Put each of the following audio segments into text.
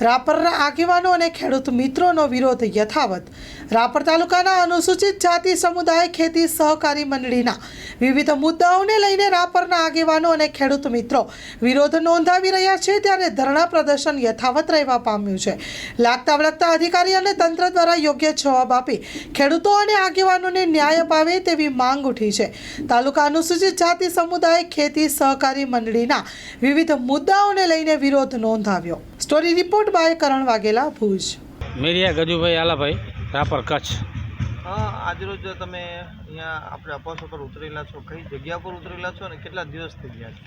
રાપરના આગેવાનો અને ખેડૂત મિત્રોનો વિરોધ યથાવત. રાપર તાલુકાના અનુસૂચિત જાતિ સમુદાય ખેતી સહકારી મંડળીના વિવિધ મુદ્દાઓને લઈને રાપરના આગેવાનો અને ખેડૂત મિત્રો વિરોધ નોંધાવી રહ્યા છે, ત્યારે ધરણા પ્રદર્શન યથાવત રહેવા પામ્યું છે. લાગતા વળગતા અધિકારી અને તંત્ર દ્વારા યોગ્ય જવાબ આપી ખેડૂતો અને આગેવાનોને ન્યાય અપાવે તેવી માંગ ઉઠી છે. તાલુકા અનુસૂચિત જાતિ સમુદાય ખેતી સહકારી મંડળીના વિવિધ મુદ્દાઓને લઈને વિરોધ નોંધાવ્યો. સ્ટોરી રિપોર્ટ બાય કરણ વાઘેલા, ભુજ. મેરિયા ગજુભાઈ આલાભાઈ, રાપર, કચ્છ. આજરોજ તમે અહીંયા આપણે અપાસો પર ઉતરેલા છો, કઈ જગ્યા પર ઉતરેલા છો અને કેટલા દિવસ થઈ ગયા છે?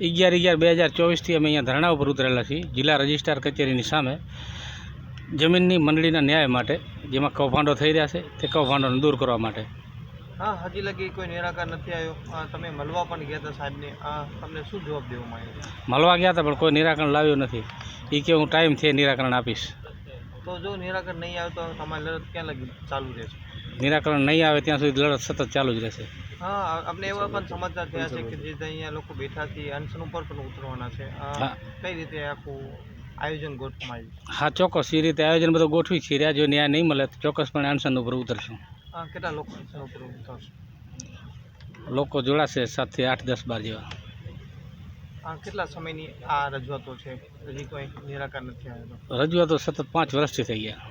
11/11/2024થી અમે અહીંયા ધરણા ઉપર ઉતરેલા છીએ, જિલ્લા રજિસ્ટ્રાર કચેરીની સામે, જમીનની મંડળીના ન્યાય માટે, જેમાં કૌભાંડો થઈ રહ્યા છે તે કૌભાંડોને દૂર કરવા માટે. હજી લગી કોઈ નિરાકરણ નથી આવ્યો. તમે મળવા પણ ગયા હતા સાહેબને, તમને શું જવાબ દેવામાં આવ્યો? મળવા ગયા હતા પણ કોઈ નિરાકરણ લાવ્યું નથી. એ કે હું ટાઈમથી નિરાકરણ આપીશ. તો જો નિરાકરણ નહીં આવે તો તમારી લડત ક્યાં લગી ચાલુ રહેશે? નિરાકરણ નહીં આવે ત્યાં સુધી લડત સતત ચાલુ જ રહેશે. આપણે એવા પણ સમાચાર થયા છે કે જે અહીંયા લોકો બેઠા છે અનશન ઉપર પણ ઉતરવાના છે. કઈ રીતે આખું આયોજન ગોઠવવામાં આવ્યું? હા, ચોક્કસ એ રીતે આયોજન બધું ગોઠવી છે. રહ્યા જો ન્યાય નહીં મળે તો ચોક્કસપણે અનશન ઉપર ઉતરશું. કેટલા લોકો અનશન ઉપર ઉતરશે? લોકો જોડાશે 7 થી 8, 10, 12 જેવા. કેટલા સમયની આ રજૂઆતો છે? હજી કોઈ નિરાકરણ નથી આવ્યું? રજૂઆતો સતત 5 વર્ષથી થઈ ગયા.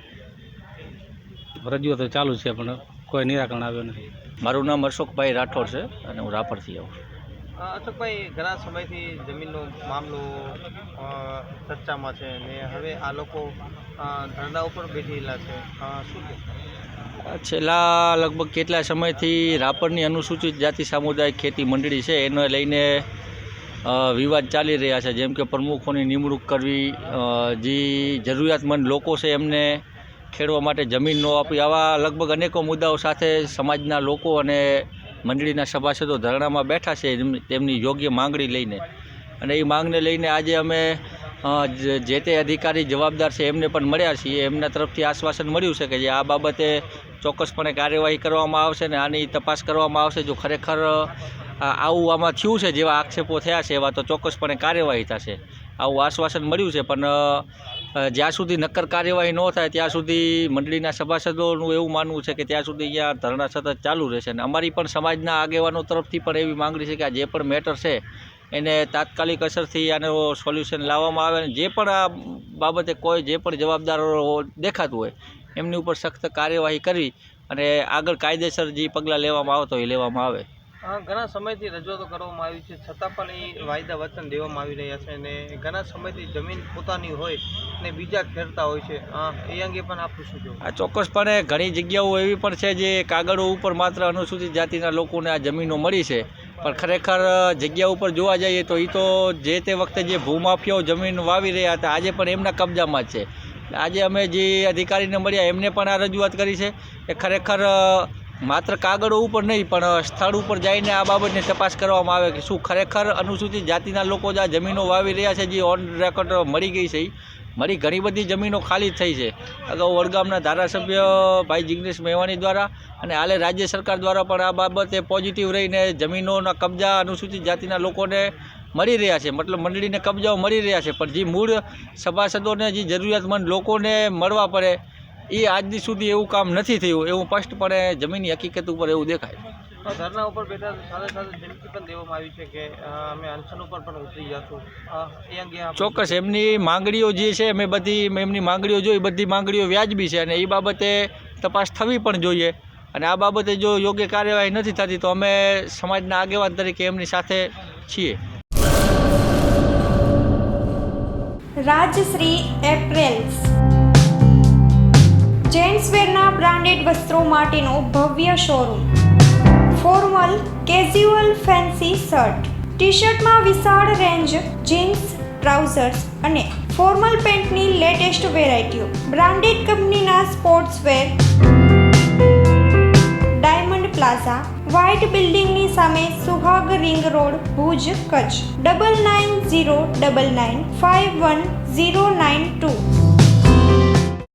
રજૂઆતો ચાલુ છે પણ કોઈ નિરાકરણ આવ્યો નથી. મારું નામ અશોકભાઈ રાઠોડ છે અને હું રાપરથી આવું. અશોકભાઈ, ઘણા સમયથી જમીનનો મામલો ચર્ચામાં છે ને હવે આ લોકો ધરણા ઉપર બેઠેલા છે, શું કહેશો? છેલ્લા લગભગ કેટલા સમયથી રાપરની અનુસૂચિત જાતિ સામુદાયિક ખેતી મંડળી છે એને લઈને વિવાદ ચાલી રહ્યા છે. જેમ કે પ્રમુખોની નિમણૂક કરવી, જે જરૂરિયાતમંદ લોકો છે એમને ખેડવા માટે જમીન ન આપવી, આવા લગભગ અનેકો મુદ્દાઓ સાથે સમાજના લોકો અને મંડળીના સભાસદો ધરણામાં બેઠા છે તેમની યોગ્ય માંગણી લઈને. અને એ માંગને લઈને આજે અમે જે તે અધિકારી જવાબદાર છે એમને પણ મળ્યા છીએ. એમના તરફથી આશ્વાસન મળ્યું છે કે જે આ બાબતે ચોક્કસપણે કાર્યવાહી કરવામાં આવશે ને આની તપાસ કરવામાં આવશે. જો ખરેખર આવું આમાં થયું છે, જેવા આક્ષેપો થયા છે એવા, તો ચોક્કસપણે કાર્યવાહી થશે, આવું આશ્વાસન મળ્યું છે. પણ જ્યાં સુધી નક્કર કાર્યવાહી ન થાય ત્યાં સુધી મંડળીના સભાસદોનું એવું માનવું છે કે ત્યાં સુધી અહીંયા ધરણા સતત ચાલુ રહેશે. અને અમારી પણ સમાજના આગેવાનો તરફથી પણ એવી માંગણી છે કે આ જે પણ મેટર છે એને તાત્કાલિક અસરથી આનો સોલ્યુશન લાવવામાં આવે. અને જે પણ આ બાબતે કોઈ જે પણ જવાબદારો દેખાતું હોય એમની ઉપર સખ્ત કાર્યવાહી કરી અને આગળ કાયદેસર જે પગલાં લેવામાં આવતો એ લેવામાં આવે. ઘણા સમયથી રજૂઆતો કરવામાં આવી છે, છતાં પણ એ વાયદા વચન દેવામાં આવી રહ્યા છે અને ઘણા સમયથી જમીન પોતાની હોય ને બીજા ખેડતા હોય છે. એ અંગે પણ આપનું શું કહેવું? આ ચોક્કસપણે ઘણી જગ્યાઓ એવી પણ છે જે કાગળો ઉપર માત્ર અનુસૂચિત જાતિના લોકોને આ જમીનો મળી છે, પણ ખરેખર જગ્યા ઉપર જોવા જઈએ તો એ તો જે તે વખતે જે ભૂમાફિયાઓ જમીન વાવી રહ્યા હતા આજે પણ એમના કબજામાં જ છે. આજે અમે જે અધિકારીને મળ્યા એમને પણ આ રજૂઆત કરી છે કે ખરેખર માત્ર કાગળો ઉપર નહીં પણ સ્થળ ઉપર જઈને આ બાબતની તપાસ કરવામાં આવે કે શું ખરેખર અનુસૂચિત જાતિના લોકો જે આ જમીનો વાવી રહ્યા છે, જે ઓન રેકોર્ડ મળી ગઈ છે, મારી ઘણી બધી જમીનો ખાલી થઈ છે. અગાઉ વડગામના ધારાસભ્ય ભાઈ જિગ્નેશ મેવાણી દ્વારા અને હાલે રાજ્ય સરકાર દ્વારા પણ આ બાબતે પોઝિટિવ રહીને જમીનોના કબજા અનુસૂચિત જાતિના લોકોને મળી રહ્યા છે, મતલબ મંડળીને કબજાઓ મળી રહ્યા છે. પણ જે મૂળ સભાસદોને, જે જરૂરિયાતમંદ લોકોને મળવા પડે એ આજની સુધી એવું કામ નથી થયું, એવું સ્પષ્ટપણે જમીનની હકીકત ઉપર એવું દેખાય. ધરના ઉપર બેઠા સાથે સાથે ધમકી પણ દેવામાં આવી છે કે અમે અનશન ઉપર પણ ઉતરી જશું. એ અંગે ચોક્કસ એમની માંગણીઓ જે છે અમે બધી એમની માંગણીઓ જોઈ, બધી માંગણીઓ વ્યાજબી છે અને એ બાબતે તપાસ થવી પણ જોઈએ. અને આ બાબતે જો યોગ્ય કાર્યવાહી નથી થતી તો અમે સમાજના આગેવાન તરીકે એમની સાથે છીએ. રાજશ્રી એપ્રેલ્સ જેન્ટ્સવેરના બ્રાન્ડેડ વસ્ત્રો માટેનો ભવ્ય showroom. Formal, casual, fancy shirt, T શર્ટમાં વિશાળ રેન્જ, જીન્સ, ટ્રાઉઝર્સ અને ફોર્મલ પેન્ટની લેટેસ્ટ વેરાયટીઓ. બ્રાન્ડેડ કંપનીના સ્પોર્ટ્સવેર. ડાયમંડ પ્લાઝા, વ્હાઇટ બિલ્ડિંગની સામે, સુહાગ રિંગ રોડ, ભુજ, કચ્છ. 9909951092.